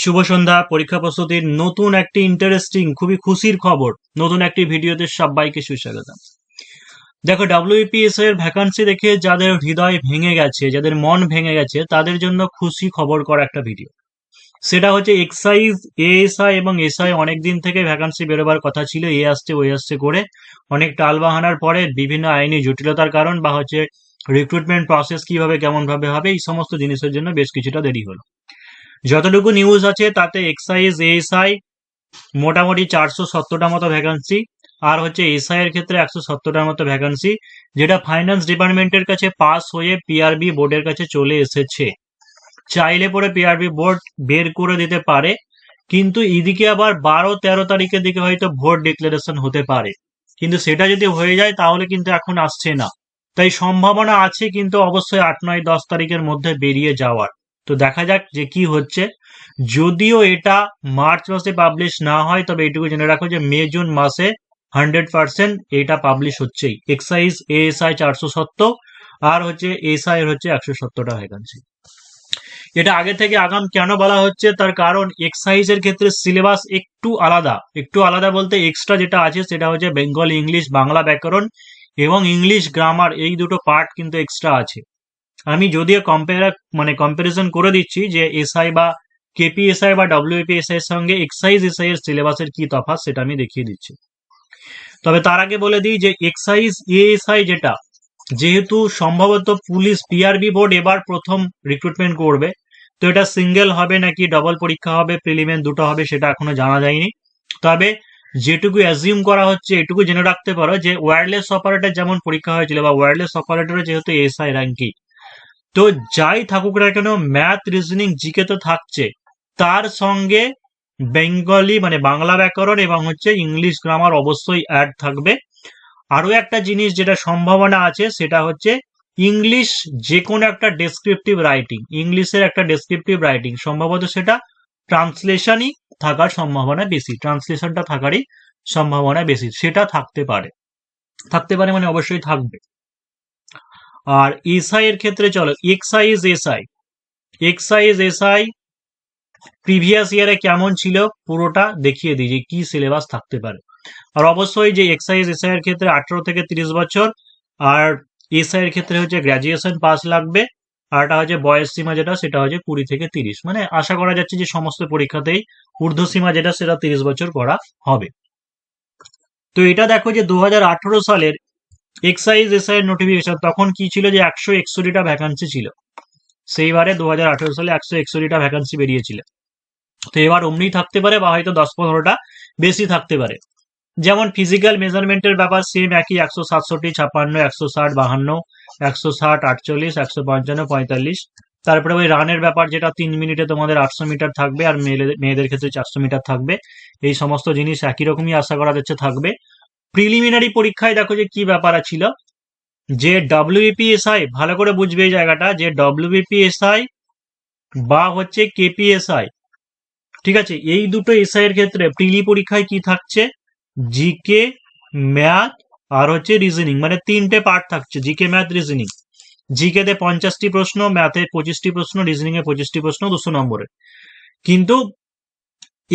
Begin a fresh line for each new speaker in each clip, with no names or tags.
শুভ সন্ধ্যা। পরীক্ষা প্রস্তুতির নতুন একটি ইন্টারেস্টিং খুবই খুশির খবর, নতুন একটি ভিডিওতে সবাইকে সুস্বাগত। দেখো, ডাব্লিউপিএস এর ভ্যাকান্সি দেখে যাদের হৃদয় ভেঙে গেছে, যাদের মন ভেঙে গেছে, তাদের জন্য খুশি খবর করা একটা ভিডিও। সেটা হচ্ছে এক্সাইজ, এএসআই এবং এসআই অনেকদিন থেকে ভ্যাকান্সি বেরোবার কথা ছিল, এ আসছে ওই আসছে করে অনেক টালবাহানার পরে বিভিন্ন আইনি জটিলতার কারণ বা হচ্ছে রিক্রুটমেন্ট প্রসেস কিভাবে কেমন ভাবে হবে, এই সমস্ত জিনিসের জন্য বেশ কিছুটা দেরি হলো। যতটুকু নিউজ আছে তাতে এক্সাইজ এএসআই মোটামুটি 470টা মতো ভ্যাকান্সি, আর হচ্ছে এসআই এর ক্ষেত্রে 170টার মতো ভ্যাকান্সি, যেটা ফাইন্যান্স ডিপার্টমেন্টের কাছে পাস হয়ে পিআরবি বোর্ডের কাছে চলে এসেছে। চাইলে পরে পিআরবি বোর্ড বের করে দিতে পারে, কিন্তু এদিকে আবার 12-13 তারিখের দিকে হয়তো ভোট ডিক্লারেশন হতে পারে, কিন্তু সেটা যদি হয়ে যায় তাহলে কিন্তু এখন আসছে না। তাই সম্ভাবনা আছে, কিন্তু অবশ্যই 8, 9, 10 তারিখের মধ্যে বেরিয়ে যাওয়ার। তো দেখা যাক যে কি হচ্ছে। যদিও এটা মার্চ মাসে পাবলিশ না হয়, তবে এটুকু জেনে রাখো যে মে জুন মাসে 100% এটা পাবলিশ হচ্ছেই। এক্সাইজ এএসআই 470 আর হচ্ছে এসআই এর হচ্ছে 170টা ভ্যাকান্সি। এটা আগে থেকে আগাম কেন বলা হচ্ছে, তার কারণ এক্সাইজের ক্ষেত্রে সিলেবাস একটু আলাদা। একটু আলাদা বলতে এক্সট্রা যেটা আছে সেটা হচ্ছে বেঙ্গলি ইংলিশ, বাংলা ব্যাকরণ এবং ইংলিশ গ্রামার, এই দুটো পার্ট কিন্তু এক্সট্রা আছে। আমি যদিও কম্পারিজন করে দিচ্ছি যে এসআই বা কেপিএসআই বা ডব্লিউপিএসআই এর সঙ্গে এক্সাইজ এসআই এর সিলেবাসের কি তফাৎ, সেটা আমি দেখিয়ে দিচ্ছি। তবে তার আগে বলে দিই যে এক্সাইজ এএসআই যেটা, যেহেতু সম্ভবত পুলিশ পিআরবি বোর্ড এবার প্রথম রিক্রুটমেন্ট করবে, তো এটা সিঙ্গেল হবে নাকি ডবল পরীক্ষা হবে, প্রিলিমিনারি দুটো হবে, সেটা এখনো জানা যায়নি। তবে যেটুকু অ্যাজিউম করা হচ্ছে, এটুকু জেনে রাখতে পারো যে ওয়্যারলেস অপারেটর যেমন পরীক্ষা হয়েছিল, বা ওয়্যারলেস অপারেটরে যেহেতু এসআই র্যাঙ্কিং, তো যাই থাকুক না কেন ম্যাথ রিজনিং জিকে তো থাকছে, তার সঙ্গে বেঙ্গলি বাংলা ব্যাকরণ এবং হচ্ছে ইংলিশ গ্রামার অবশ্যই অ্যাড থাকবে। আরো একটা জিনিস যেটা সম্ভাবনা আছে সেটা হচ্ছে ইংলিশ, যে কোনো একটা ডেসক্রিপটিভ রাইটিং, ইংলিশের একটা ডেসক্রিপটিভ রাইটিং, সম্ভবত সেটা ট্রান্সলেশনই থাকার সম্ভাবনা বেশি, ট্রান্সলেশনটা থাকারই সম্ভাবনা বেশি, সেটা থাকতে পারে। থাকতে পারে মানে অবশ্যই থাকবে। আর এসআই এর ক্ষেত্রে চলো excise SI, excise SI previous ইয়ারে কেমন ছিল পুরোটা দেখিয়ে দিই যে কি সিলেবাস থাকতে পারে। আর অবশ্যই যে এক্সাইজ এসআই এর ক্ষেত্রে 18 থেকে 30 বছর, আর এসআই এর ক্ষেত্রে হচ্ছে গ্রাজুয়েশন পাস লাগবে, আর এটা হচ্ছে বয়স সীমা যেটা সেটা হচ্ছে 20 থেকে 30, মানে আশা করা যাচ্ছে যে সমস্ত পরীক্ষাতেই ঊর্ধ্বসীমা যেটা সেটা 30 বছর করা হবে। তো এটা দেখো যে 2018 সালের এক্সাইজ এসআই এর নোটিফিকেশন তখন কি ছিল, যে 161টা ভ্যাকান্সি ছিল। সেইবারে 2018 সালে 161টা ভ্যাকান্সি বেরিয়েছিল। তো এবার অমনি থাকতে পারে, বা হয়তো 10-15টা বেশি থাকতে পারে। যেমন ফিজিক্যাল মেজারমেন্টের ব্যাপার সেম একই, 167, 56, 160, 52, 160, 48, 155, 45। তারপরে ওই রানের ব্যাপার, যেটা 3 মিনিটে তোমাদের 800 মিটার থাকবে, আর মেয়েদের ক্ষেত্রে 400 মিটার থাকবে। এই সমস্ত জিনিস একই রকমই আশা করা যাচ্ছে থাকবে। প্রিলিমিনারি পরীক্ষায় দেখো যে কি ব্যাপার ছিল, যে ডব্লিউপিএসআই, ভালো করে বুঝবে এই জায়গাটা, যে ডব্লিউপিএসআই বা হচ্ছে কেপিএসআই, ঠিক আছে, এই দুটো এসআই এর ক্ষেত্রে প্রিলি পরীক্ষায় কি থাকছে, জিকে, ম্যাথ আর হচ্ছে রিজনিং, মানে 3টে পার্ট থাকছে, জিকে ম্যাথ রিজনিং। জিকে তে 50টি প্রশ্ন, ম্যাথে 25টি প্রশ্ন, রিজনিং এ 25টি প্রশ্ন 200 নম্বরের। কিন্তু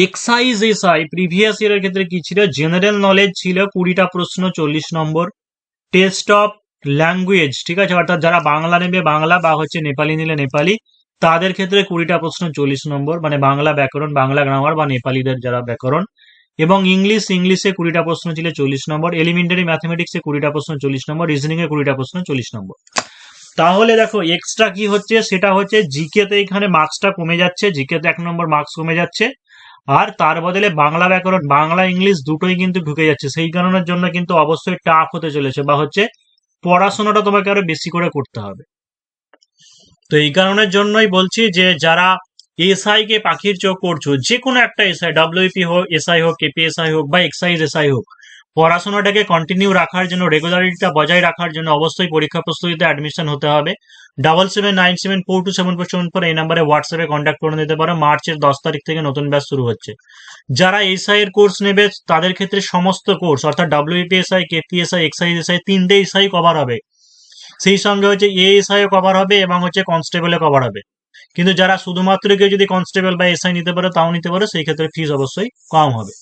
এক্সাইজ এসআই প্রিভিয়াস ইয়ারের ক্ষেত্রে কি ছিল, জেনারেল নলেজ ছিল 20টা প্রশ্ন 40 নম্বর, টেস্ট অফ ল্যাঙ্গুয়েজ, ঠিক আছে, অর্থাৎ যারা বাংলা নেবে বাংলা, বা হচ্ছে নেপালি নিলে নেপালি, তাদের ক্ষেত্রে 20টা প্রশ্ন 40 নম্বর, মানে বাংলা ব্যাকরণ, বাংলা গ্রামার, বা নেপালিদের যারা ব্যাকরণ। এবং ইংলিশে 20টা প্রশ্ন ছিল 40 নম্বর, এলিমেন্টারি ম্যাথমেটিক্সে 20টা প্রশ্ন 40 নম্বর, রিজনিং এ 20টা প্রশ্ন 40 নম্বর। তাহলে দেখো এক্সট্রা কি হচ্ছে, সেটা হচ্ছে জিকে তে এখানে মার্কসটা কমে যাচ্ছে, জিকে তে 1 নম্বর মার্কস কমে যাচ্ছে, আর তার বদলে বাংলা ব্যাকরণ, বাংলা ইংলিশ দুটোই কিন্তু ঢুকে যাচ্ছে। সেই কারণের জন্য কিন্তু অবশ্যই টাফ হতে চলেছে, বা হচ্ছে পড়াশোনাটা তোমাকে আরো বেশি করে করতে হবে। তো এই কারণের জন্যই বলছি যে যারা এসআই কে পাখির চোখ করছো, যে কোনো একটা এসআই, ডব্লিউপি হোক, এসআই হোক, কেপিএসআই হোক, বা এক্সাইজ এসআই হোক, পড়াশোনাটাকে কন্টিনিউ রাখার জন্য, রেগুলারিটিটা বজায় রাখার জন্য অবশ্যই পরীক্ষা প্রস্তুতিতে অ্যাডমিশন হতে হবে। 7797427474 এই নাম্বারে হোয়াটসঅ্যাপে কন্ট্যাক্ট করে নিতে পারো। মার্চের 10 তারিখ থেকে নতুন ব্যাচ শুরু হচ্ছে। যারা এসআই এর কোর্স নেবে তাদের ক্ষেত্রে সমস্ত কোর্স, অর্থাৎ ডব্লিউপিএসআই, কেপিএসআই, এক্সাইজ এসআই, 3টে এসআই কভার হবে। সেই সঙ্গে হচ্ছে এএসআই কভার হবে এবং হচ্ছে কনস্টেবলে কভার হবে। কিন্তু যারা শুধুমাত্র কেউ যদি কনস্টেবল বা এসআই নিতে পারো তাও নিতে পারো, সেই ক্ষেত্রে ফিস অবশ্যই কম হবে।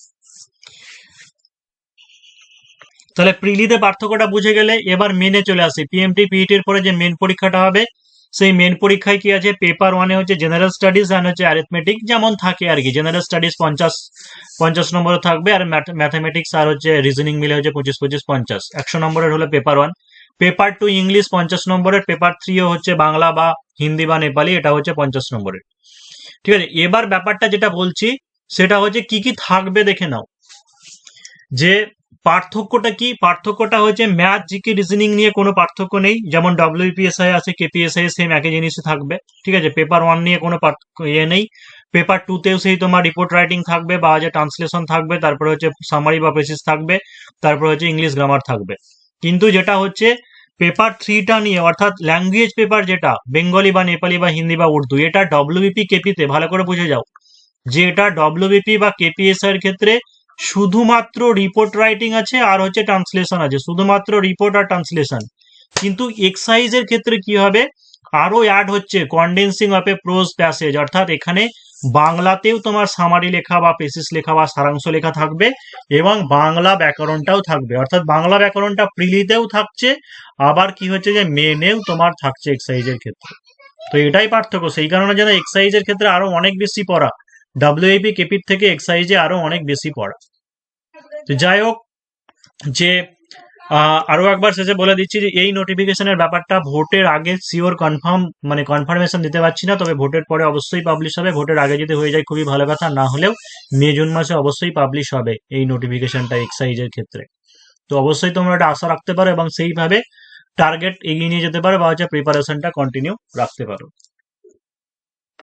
তাহলে প্রিলিতে পার্থক্যটা বুঝে গেলে এবার মেনে চলে আসি। পিএমটি পিইটির পরে যে মেন পরীক্ষাটা হবে, সেই মেন পরীক্ষায় কি আছে, পেপার ওয়ানে হচ্ছে জেনারেল স্টাডিজ অ্যান্ড হচ্ছে অ্যারিথমেটিক, যেমন থাকে আর কি। জেনারেল স্টাডিজ 50 নম্বরে থাকবে, আর ম্যাথামেটিক্স আর হচ্ছে রিজনিং মিলে হচ্ছে 25-25-50, 100 নম্বরের হলো paper one. Paper to English 50 নম্বরের, পেপার থ্রিও হচ্ছে বাংলা বা হিন্দি বা নেপালি, এটা হচ্ছে 50 নম্বরের। ঠিক আছে, এবার ব্যাপারটা যেটা বলছি সেটা হচ্ছে কি কি থাকবে দেখে নাও। যে পার্থক্যটা কি, পার্থক্যটা হচ্ছে ম্যাথ, জিকে, রিজনিং নিয়ে কোনো পার্থক্য নেই। যেমন ডব্লিউপিএসআই আছে, কেপিএসআই সেম একই জিনিসই থাকবে। ঠিক আছে, পেপার ওয়ান নিয়ে কোনো ইয়ে নেই। পেপার টু তেও সেই তোমার রিপোর্ট রাইটিং থাকবে বা যে ট্রান্সলেশন থাকবে, তারপরে হচ্ছে সামারি বা প্রেসিস থাকবে, তারপরে হচ্ছে ইংলিশ গ্রামার থাকবে। কিন্তু যেটা হচ্ছে পেপার থ্রিটা নিয়ে, অর্থাৎ ল্যাঙ্গুয়েজ পেপার, যেটা বেঙ্গলি বা নেপালি বা হিন্দি বা উর্দু, এটা ডব্লিউবিপি কেপিতে ভালো করে বুঝে যাও যে এটা ডব্লিউবিপি বা কেপিএসআই এর ক্ষেত্রে শুধুমাত্র রিপোর্ট রাইটিং আছে আর হচ্ছে ট্রান্সলেশন আছে, শুধুমাত্র রিপোর্ট আর ট্রান্সলেশন। কিন্তু এক্সাইজের ক্ষেত্রে কি হবে, আরো অ্যাড হচ্ছে condensing of A pros passage, অর্থাৎ এখানে বাংলাতেও তোমার সামারি লেখা বা পেসিস লেখা বা সারাংশ লেখা থাকবে, এবং বাংলা ব্যাকরণটাও থাকবে। অর্থাৎ বাংলা ব্যাকরণটা প্রিলিতেও থাকছে, আবার কি হচ্ছে যে মেনেও তোমার থাকছে এক্সাইজের ক্ষেত্রে। তো এটাই পার্থক্য, সেই কারণে যেন এক্সাইজের ক্ষেত্রে আরো অনেক বেশি পড়া, ডাব্লিউএপি কেপির থেকে এক্সাইজে আরো অনেক বেশি পড়া। তো যাই হোক, যে আরো একবার শেষে বলে দিচ্ছি যে এই নোটিফিকেশনের ব্যাপারটা ভোটের আগে শিওর কনফার্ম, মানে কনফার্মেশন দিতে পারছি না, তবে ভোটের পরে অবশ্যই পাবলিশ হবে। ভোটের আগে যদি হয়ে যায় খুবই ভালো কথা, না হলেও মে জুন মাসে অবশ্যই পাবলিশ হবে এই নোটিফিকেশনটা এক্সাইজের ক্ষেত্রে। তো অবশ্যই তোমরা এটা আশা রাখতে পারো এবং সেইভাবে টার্গেট এগিয়ে নিয়ে যেতে পারো বা হচ্ছে প্রিপারেশনটা কন্টিনিউ রাখতে পারো।